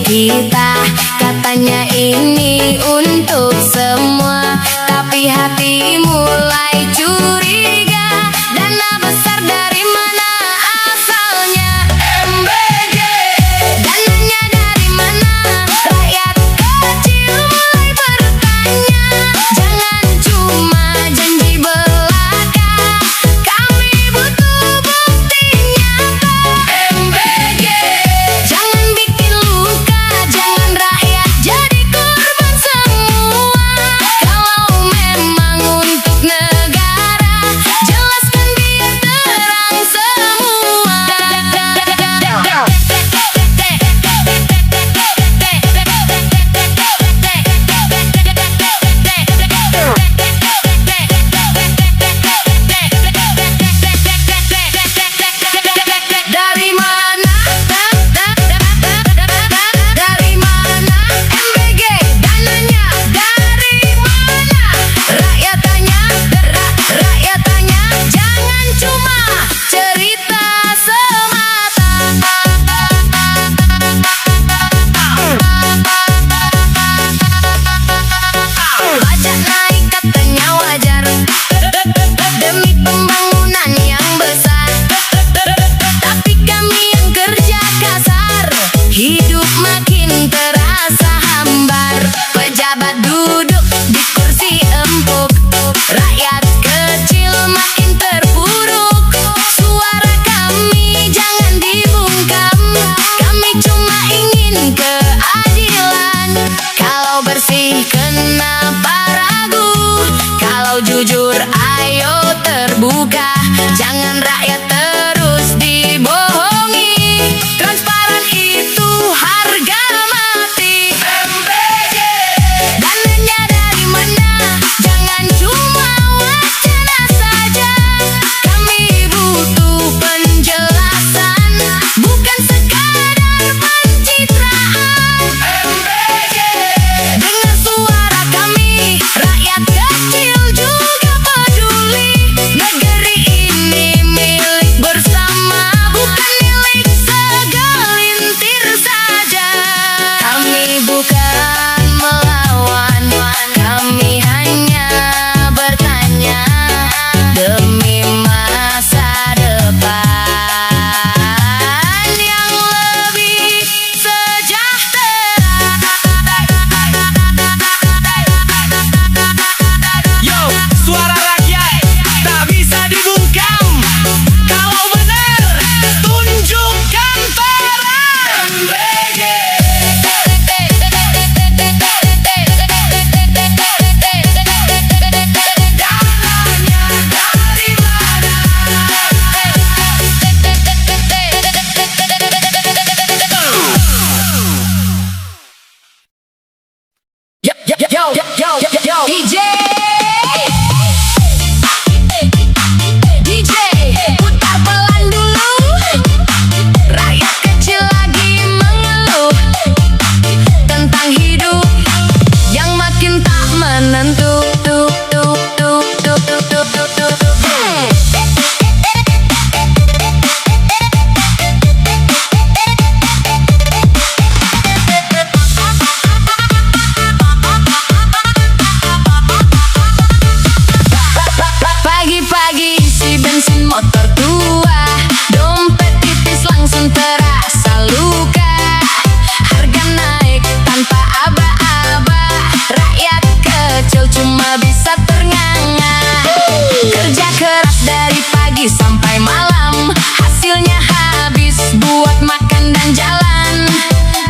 kita. Katanya ini untuk semua, tapi hati mulai curiga. Dana besar dari mana asalnya? MBG. Dananya dari mana? Rakyat kecil mulai bertanya. Jangan cuma janji belaka, kami butuh bukti nyata. MBG. Jangan bikin luka, jangan rakyat jadi korban semua. Kalau memang untuk negara, jelaskan biar terang semua. Dari mana? Dari mana? MBG dananya dari mana? Rakyat tanya, jangan cuma cerita semata. Pajak naik katanya wajar demi pembangunan yang besar, tapi kami yang kerja kasar, hidup makin terasa hambar. Pejabat duduk di kursi empuk, rakyat kecil makin terpuruk. Suara kami jangan dibungkam, kami cuma ingin keadilan. Kalau bersih kenapa ragu, kalau jujur ayo terbuka. Jangan rakyat terus dibohongi, transparan itu harga mati. MBG. Dananya dari mana? Jangan cuma wacana saja, kami butuh penjelasan, bukan sekadar pencitraan. MBG. Dengar suara kami, rakyat kecil juga peduli. Negeri ini milik bersama, bukan milik segelintir saja. Kami bukan melawan, kami hanya bertanya demi masa depan yang lebih sejahtera. Yo, suara rakyat tak bisa dibungkam. Kalau benar, tunjukkan terang. MBG. Dananya dari mana? Yo, DJ. DJ, putar pelan dulu. Rakyat kecil lagi mengeluh tentang hidup yang makin tak menentu. Pagi-pagi isi bensin motor tua, dompet tipis langsung terasa luka. Harga naik tanpa aba-aba, rakyat kecil cuma bisa ternganga. Kerja keras dari pagi sampai malam, hasilnya habis buat makan dan jalan.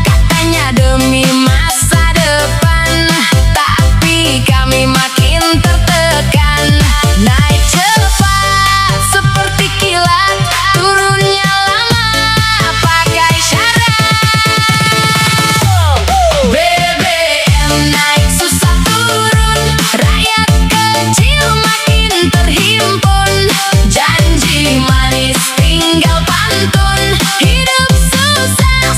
Katanya demi masa depan, tapi kami makin tertekan. Naik cepat seperti kilat, turunnya lama pakai syarat. BBM naik susah turun, rakyat kecil makin terhimpun. Janji manis tinggal pantun, hidup susah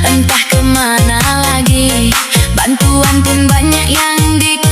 entah kemana lagi. Bantuan pun banyak yang dikasih.